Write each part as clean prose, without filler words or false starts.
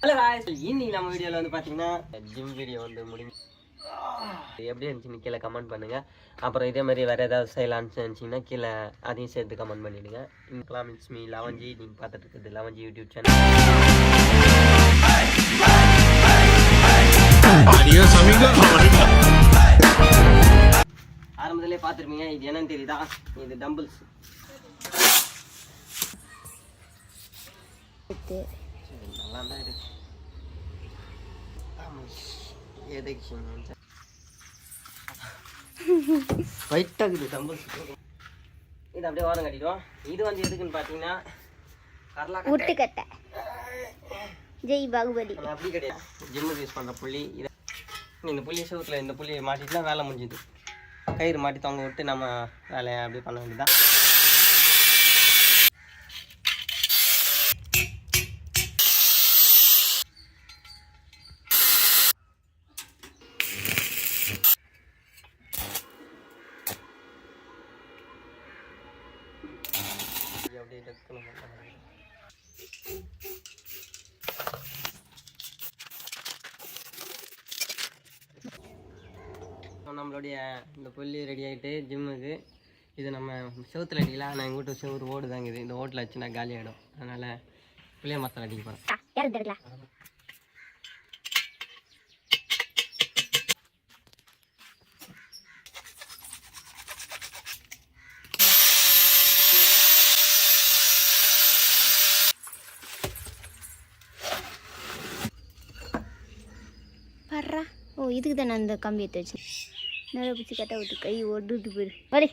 Hello guys இன்னைக்கு நம்ம வீடியோல வந்து பாத்தீங்கன்னா ஜிம் வீடியோ வந்து முடிஞ்சு எப்படி இருந்துச்சுன்னு கீழே கமெண்ட் பண்ணுங்க. அப்புறம் இதே மாதிரி வேற ஏதாவது செய்யலாம்னு நினைச்சீங்கன்னா கீழே அதையும் சேர்த்து கமெண்ட் பண்ணிடுங்க. இன்க்லாம் இட்ஸ் மீ லவன்ஜி. நீங்க பார்த்துட்டு இருக்குது லவன்ஜி யூடியூப் சேனல். ஆரம்பத்திலே பார்த்துருப்பீங்க. இது என்னன்னு தெரியுதா? இது டம்பிள்ஸ். நல்லா தான் இருக்கு. வைட்டாகுது டம்பிள்ஸ். இது அப்படியே ஓரம் கட்டிடுவோம். இது வந்து எதுக்குன்னு பார்த்தீங்கன்னா முட்டுக்கட்டை ஜெய் பாகுபலி அப்படி கிடையாது. ஜிம்முக்கு யூஸ் பண்ணுற புள்ளி. இந்த புள்ளி செவுத்தில் இந்த புள்ளியை மாட்டிட்டுனா வேலை முடிஞ்சுது. கயிறு மாட்டி தொங்க விட்டு நம்ம வேலையை அப்படியே பண்ண வேண்டியதுதான். அப்படியே டக்குன்னு நம்மளுடைய இந்த புள்ளி ரெடி ஆகிட்டு ஜிம்முக்கு. இது நம்ம செவுத்தில் அடிக்கலாம். ஆனால் எங்கள் வீட்டு செவுறு ஓடு தாங்க. இது இந்த ஓட்டில் வச்சுன்னா காலி ஆகிடும். அதனால் புள்ளிய மரத்தில் அடிக்க போகிறேன். பர்றா ஓ இதுக்கு தான் நான் அந்த கம்பி எடுத்து வச்சு நல்லா பிடிச்சி கட்ட விட்டு கை ஒடுட்டு போயிரு வரி.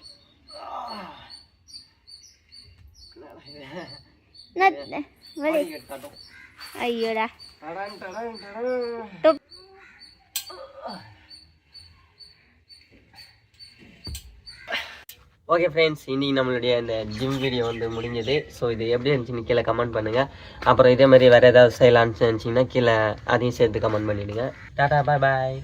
ஐயோடா ஓகே ஃப்ரெண்ட்ஸ், இன்னைக்கு நம்மளுடைய இந்த ஜிம் வீடியோ வந்து முடிஞ்சது. ஸோ இது எப்படி இருந்துச்சுன்னு கீழே கமெண்ட் பண்ணுங்கள். அப்புறம் இதே மாதிரி வேறு ஏதாவது செய்யலாம்னு நினச்சிங்கன்னா கீழே அதையும் சேர்த்து கமெண்ட் பண்ணிவிடுங்க. டாடா பாய் பாய்.